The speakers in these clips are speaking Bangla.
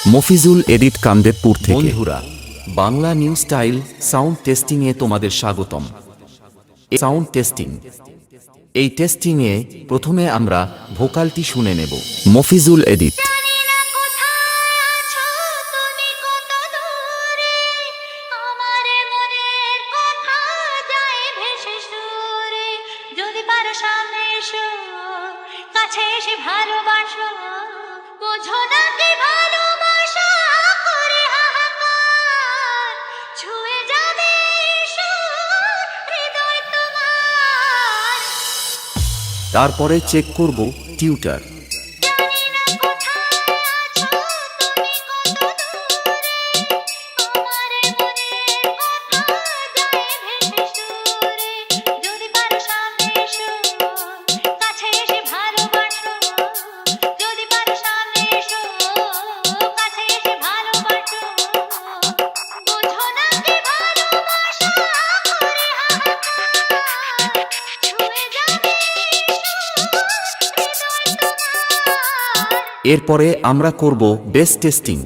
মফিজুল এডিট কামদেবপুর থেকে। বন্ধুরা, বাংলা নিউ স্টাইল সাউন্ড টেস্টিংয়ে তোমাদের স্বাগতম। সাউন্ড টেস্টিং, এই টেস্টিংয়ে প্রথমে আমরা ভোকালটি শুনে নেব। মফিজুল এডিট। তারপরে চেক করব টিউটার। এরপরে আমরা করব বেস টেস্টিং।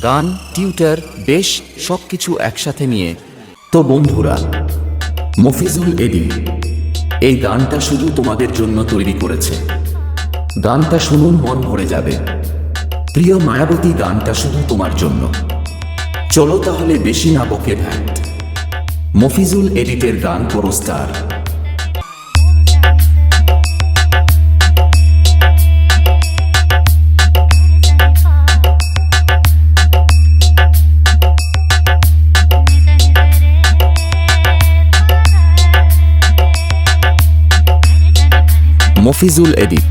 গান, টিউটার, বেশ সবকিছু একসাথে নিয়ে। তো বন্ধুরা, মফিজুল এডিট এই গানটা শুধু তোমাদের জন্য তৈরি করেছে। গানটা শুনুন, মন ভরে যাবে। প্রিয় মায়াবতী, গানটা শুধু তোমার জন্য। চলো তাহলে বেশি না বকে ভ্যাট, মফিজুল এডিটের গান করো star. Mafizul edit.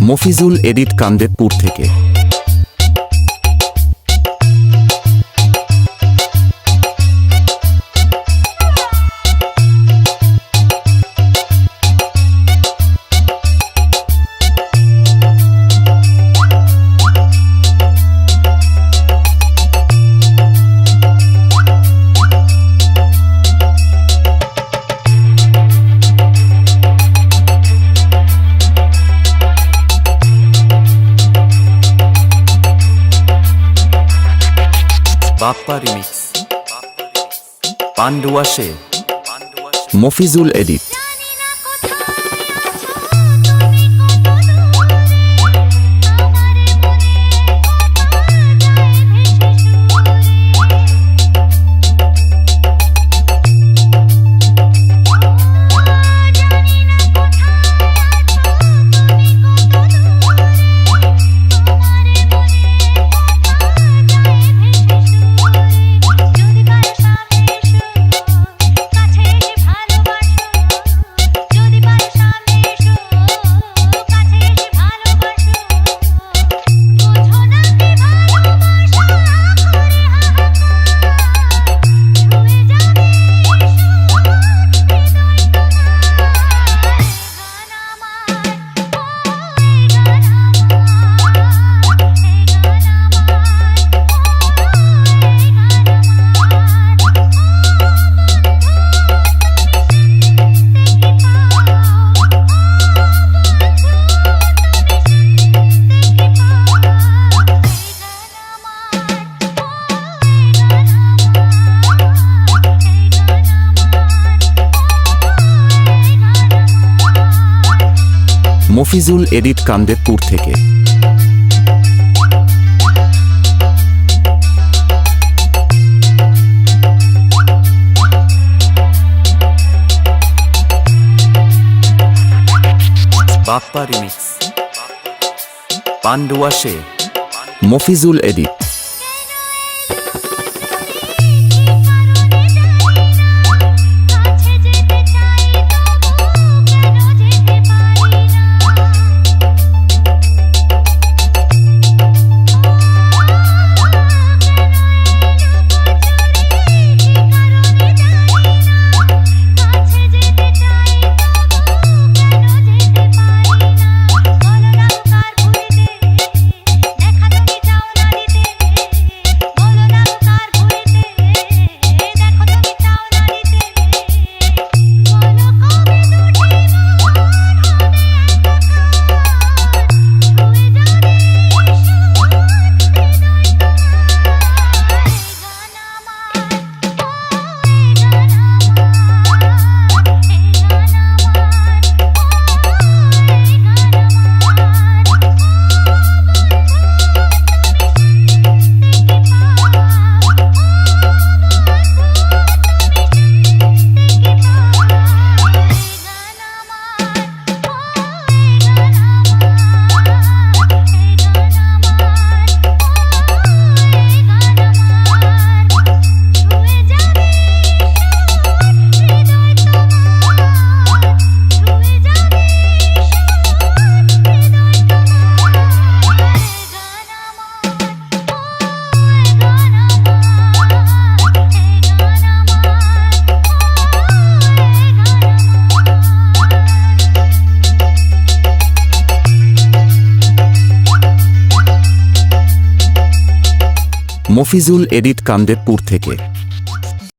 Mafizul edit Kamdevpur থেকে। বাপ্পা রিমিক্স, পান্ডুয়াশে, মফিজুল এডিট। মফিজুল এডিট কান্দেরপুর থেকে। বাপ্পা রিমিক্স, পান্ডুয়া সে, মফিজুল এডিট। মফিজুল এডিট কান্দেরপুর থেকে।